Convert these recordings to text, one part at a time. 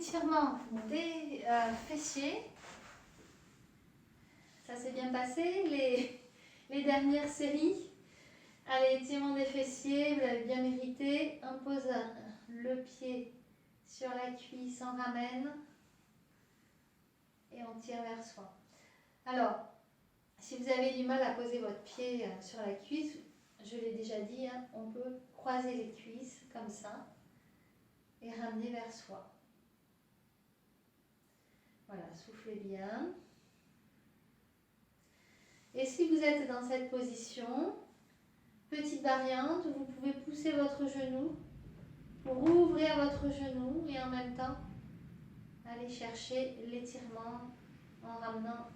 étirement des fessiers. Ça s'est bien passé, les dernières séries. Allez, étirement des fessiers, vous l'avez bien mérité. On pose le pied sur la cuisse, on ramène et on tire vers soi. Alors, si vous avez du mal à poser votre pied sur la cuisse, je l'ai déjà dit, hein, on peut croiser les cuisses comme ça et ramener vers soi. Voilà, soufflez bien. Et si vous êtes dans cette position, petite variante, vous pouvez pousser votre genou pour ouvrir votre genou et en même temps aller chercher l'étirement en ramenant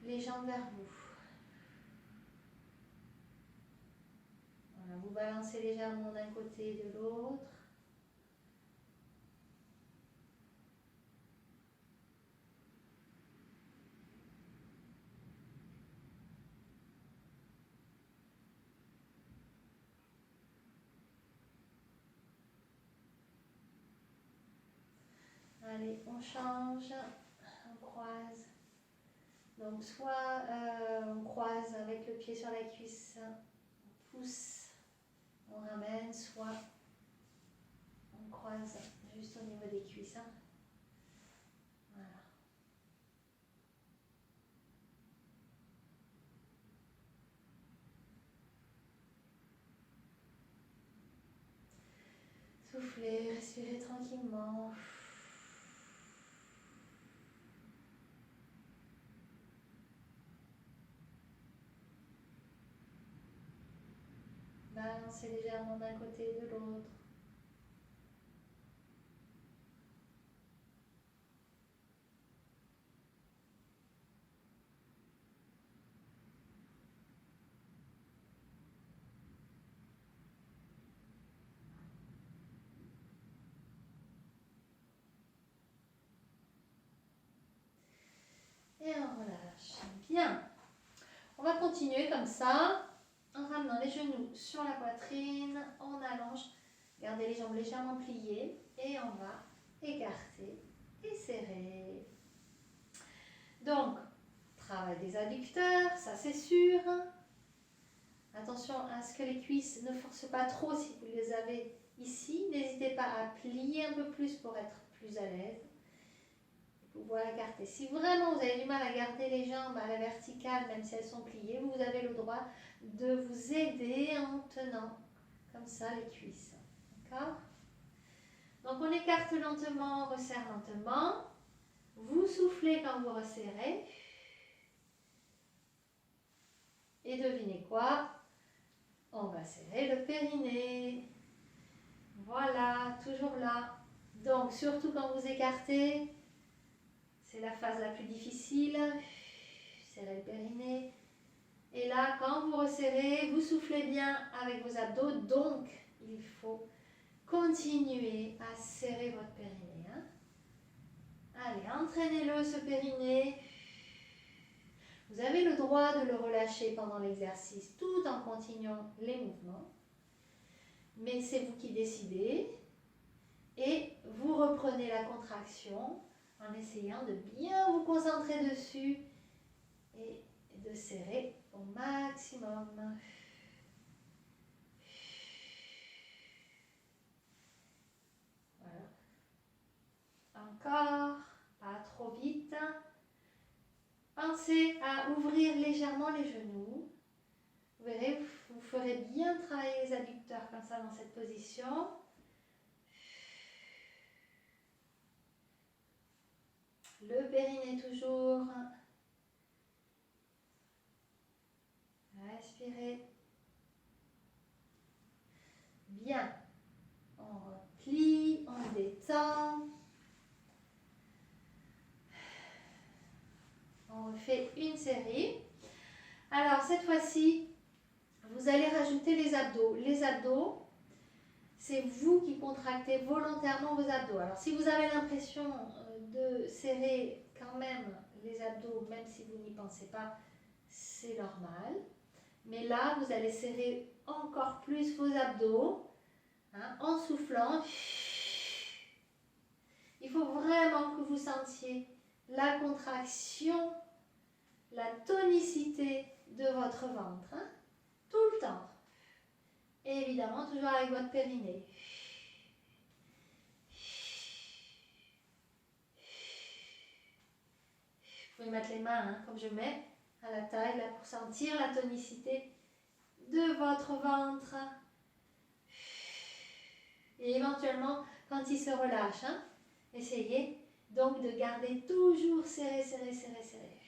les jambes vers vous. Voilà, vous balancez légèrement d'un côté et de l'autre. Allez, on change, on croise. Donc soit on croise avec le pied sur la cuisse, on pousse, on ramène, soit on croise juste au niveau des cuisses. Hein. Voilà. Soufflez, respirez tranquillement. Balancez légèrement d'un côté et de l'autre. Et on relâche. Bien. On va continuer comme ça, en ramenant les genoux sur la poitrine, on allonge, gardez les jambes légèrement pliées et on va écarter et serrer. Donc, travail des adducteurs, ça c'est sûr. Attention à ce que les cuisses ne forcent pas trop si vous les avez ici. N'hésitez pas à plier un peu plus pour être plus à l'aise. Pouvoir écarter. Si vraiment vous avez du mal à garder les jambes à la verticale, même si elles sont pliées, vous avez le droit de vous aider en tenant comme ça les cuisses. D'accord? Donc on écarte lentement, on resserre lentement. Vous soufflez quand vous resserrez. Et devinez quoi? On va serrer le périnée. Voilà, toujours là. Donc surtout quand vous écartez, c'est la phase la plus difficile. Serrez le périnée. Et là, quand vous resserrez, vous soufflez bien avec vos abdos. Donc, il faut continuer à serrer votre périnée. Hein. Allez, entraînez-le, ce périnée. Vous avez le droit de le relâcher pendant l'exercice tout en continuant les mouvements. Mais c'est vous qui décidez. Et vous reprenez la contraction en essayant de bien vous concentrer dessus et de serrer au maximum. Voilà. Encore, pas trop vite. Pensez à ouvrir légèrement les genoux. Vous verrez, vous ferez bien travailler les adducteurs comme ça dans cette position. Le périnée toujours. Respirez. Bien. On replie, on détend. On refait une série. Alors cette fois-ci, vous allez rajouter les abdos. Les abdos, c'est vous qui contractez volontairement vos abdos. Alors si vous avez l'impression de serrer quand même les abdos, même si vous n'y pensez pas, c'est normal. Mais là, vous allez serrer encore plus vos abdos, hein, en soufflant. Il faut vraiment que vous sentiez la contraction, la tonicité de votre ventre, hein, tout le temps. Et évidemment, toujours avec votre périnée. Vous pouvez mettre les mains, hein, comme je mets, à la taille, là, pour sentir la tonicité de votre ventre. Et éventuellement, quand il se relâche, hein, essayez donc de garder toujours serré, serré, serré, serré.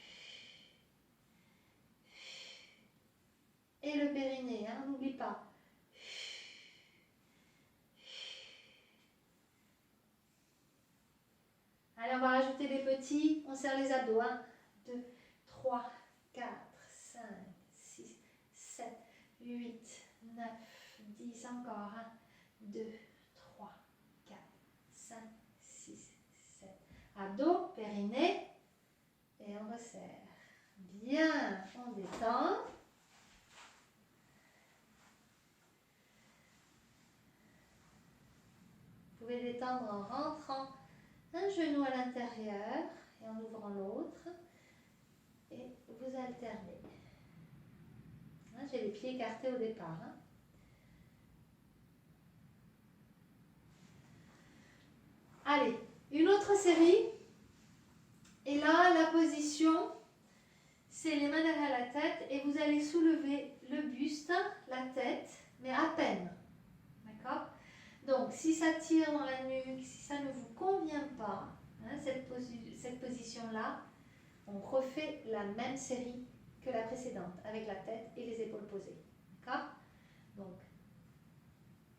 Et le périnée, hein, n'oublie pas. Allez, on va rajouter des petits, on serre les abdos. 1, 2, 3, 4, 5, 6, 7, 8, 9, 10, encore. 1, 2, 3, 4, 5, 6, 7. Abdos, périnée, et on resserre. Bien, on détend. Vous pouvez détendre en rentrant un genou à l'intérieur et en ouvrant l'autre. Et vous alternez. Hein, j'ai les pieds écartés au départ. Hein. Allez, une autre série. Et là, la position, c'est les mains derrière la tête et vous allez soulever le buste, la tête, mais à peine. D'accord? Donc, si ça tire dans la nuque, si ça ne vous convient pas, hein, cette position-là, on refait la même série que la précédente, avec la tête et les épaules posées. D'accord? Donc,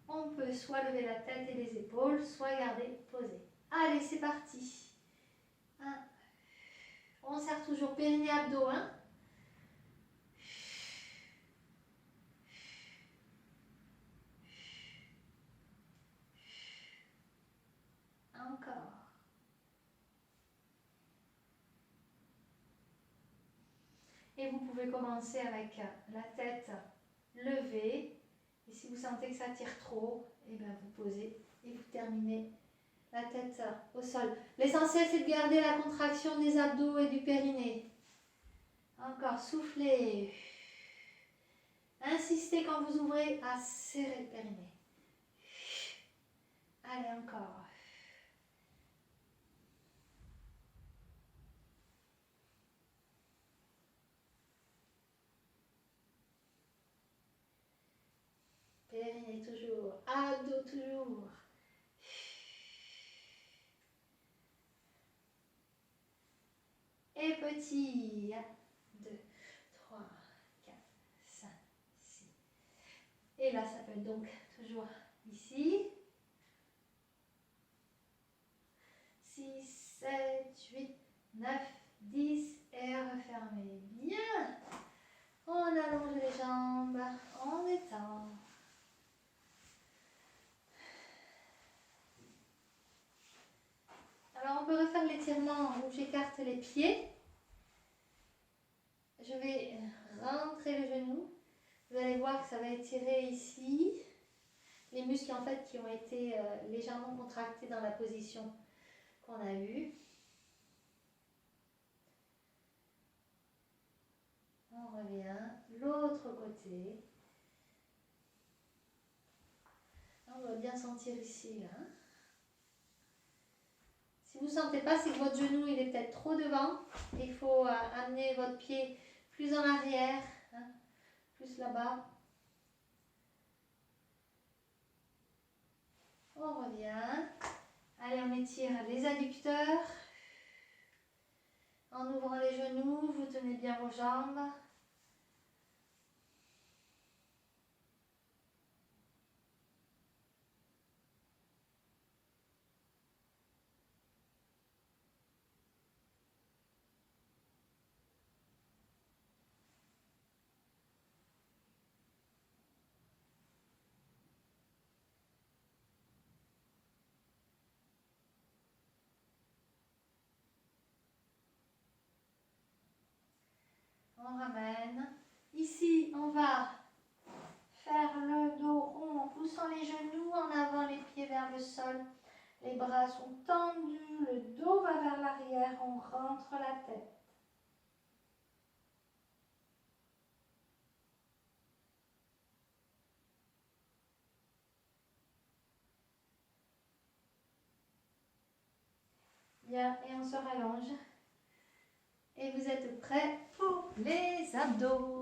on peut soit lever la tête et les épaules, soit garder posées. Allez, c'est parti. 1. On serre toujours périnée, abdos. 1. Encore. Et vous pouvez commencer avec la tête levée. Et si vous sentez que ça tire trop, eh bien vous posez et vous terminez la tête au sol. L'essentiel, c'est de garder la contraction des abdos et du périnée. Encore, soufflez. Insistez quand vous ouvrez à serrer le périnée. Allez, encore. Périnée toujours, abdos toujours. Et petit. 2, 3, 4, 5, 6. Et là, ça peut être donc toujours ici. 6, 7, 8, 9, 10. Et refermez bien. On allonge les jambes, on détend. Alors, on peut refaire l'étirement où j'écarte les pieds. Je vais rentrer le genou. Vous allez voir que ça va étirer ici. Les muscles en fait qui ont été légèrement contractés dans la position qu'on a eue. On revient. L'autre côté. On doit bien sentir ici, là. Si vous ne sentez pas, c'est que votre genou il est peut-être trop devant. Il faut amener votre pied plus en arrière, hein, plus là-bas. On revient. Allez, on étire les adducteurs. En ouvrant les genoux, vous tenez bien vos jambes. On ramène. Ici, on va faire le dos rond en poussant les genoux en avant, les pieds vers le sol. Les bras sont tendus, le dos va vers l'arrière, on rentre la tête. Bien, et on se rallonge. Et vous êtes prêts pour les abdos.